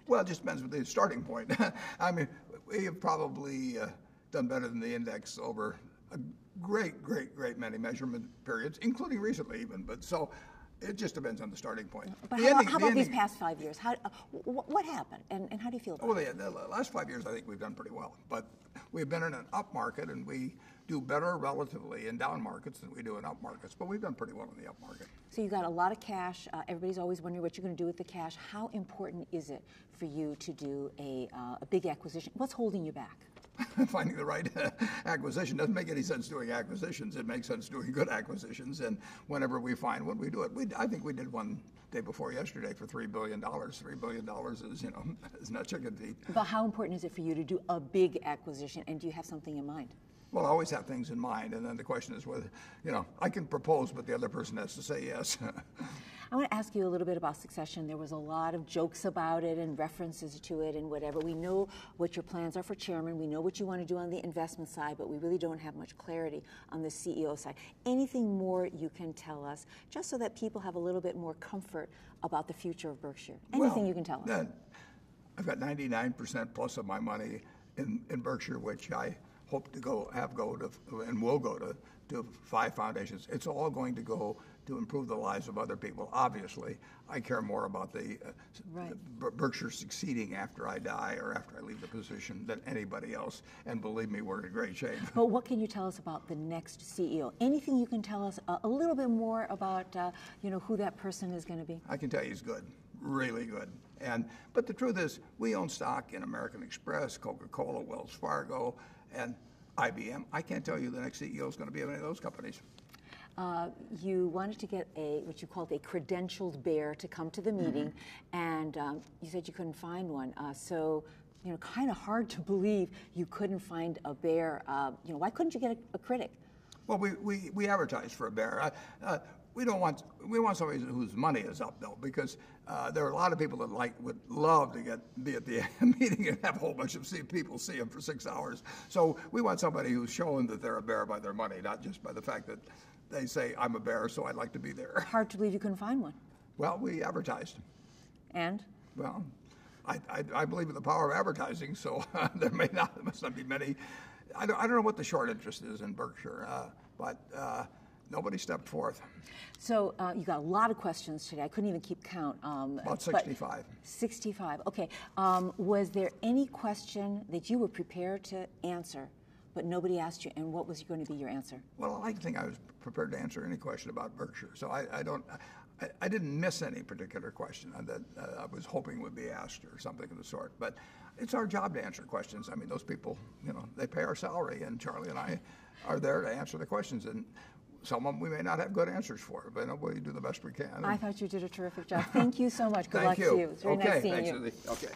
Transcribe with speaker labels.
Speaker 1: Well, it just depends with the starting point. I mean, we have probably done better than the index over a great many measurement periods, including recently even. But so it just depends on the starting point.
Speaker 2: But how about these past 5 years? What happened, and how do you feel about it?
Speaker 1: Well, the last 5 years, I think we've done pretty well. But we've been in an up market, and we do better relatively in down markets than we do in up markets. But we've done pretty well in the up market.
Speaker 2: So you got a lot of cash. Everybody's always wondering what you're going to do with the cash. How important is it for you to do a big acquisition? What's holding you back?
Speaker 1: Finding the right acquisition. Doesn't make any sense doing acquisitions. It makes sense doing good acquisitions, and whenever we find one, we do it. I think we did one day before yesterday for $3 billion. $3 billion is, is not chicken feed.
Speaker 2: But how important is it for you to do a big acquisition, and do you have something in mind?
Speaker 1: Well, I always have things in mind, and then the question is whether, I can propose, but the other person has to say yes.
Speaker 2: I want to ask you a little bit about succession. There was a lot of jokes about it and references to it and whatever. We know what your plans are for chairman. We know what you want to do on the investment side, but we really don't have much clarity on the CEO side. Anything more you can tell us, just so that people have a little bit more comfort about the future of Berkshire? Anything you can tell us?
Speaker 1: I've got 99% plus of my money in Berkshire, which I hope to go to, and will go to 5 foundations. It's all going to go to improve the lives of other people. Obviously, I care more about the Berkshire succeeding after I die or after I leave the position than anybody else. And believe me, we're in great shape.
Speaker 2: But what can you tell us about the next CEO? Anything you can tell us a little bit more about who that person is going to be?
Speaker 1: I can tell you he's good, really good. But the truth is, we own stock in American Express, Coca-Cola, Wells Fargo, and IBM. I can't tell you the next CEO is going to be of any of those companies.
Speaker 2: You wanted to get what you called a credentialed bear to come to the meeting, and you said you couldn't find one. So, kind of hard to believe you couldn't find a bear. Why couldn't you get a critic?
Speaker 1: Well, we advertise for a bear. We want somebody whose money is up though, because there are a lot of people that would love to be at the meeting and have a whole bunch of people see them for 6 hours. So we want somebody who's showing that they're a bear by their money, not just by the fact that they say I'm a bear, so I'd like to be there.
Speaker 2: Hard to believe you couldn't find one.
Speaker 1: Well, we advertised.
Speaker 2: And?
Speaker 1: Well, I believe in the power of advertising, so there must not be many. I don't know what the short interest is in Berkshire, but nobody stepped forth.
Speaker 2: So you got a lot of questions today. I couldn't even keep count.
Speaker 1: About 65.
Speaker 2: 65. Okay. Was there any question that you were prepared to answer, but nobody asked you, and what was going to be your answer?
Speaker 1: Well, I think I was prepared to answer any question about Berkshire, so I didn't miss any particular question that I was hoping would be asked or something of the sort. But it's our job to answer questions. I mean, those people, they pay our salary, and Charlie and I are there to answer the questions. And some of them we may not have good answers for, but we do the best we can.
Speaker 2: I thought you did a terrific job. Thank you so much. Good luck to you. It was very nice seeing you.
Speaker 1: Okay.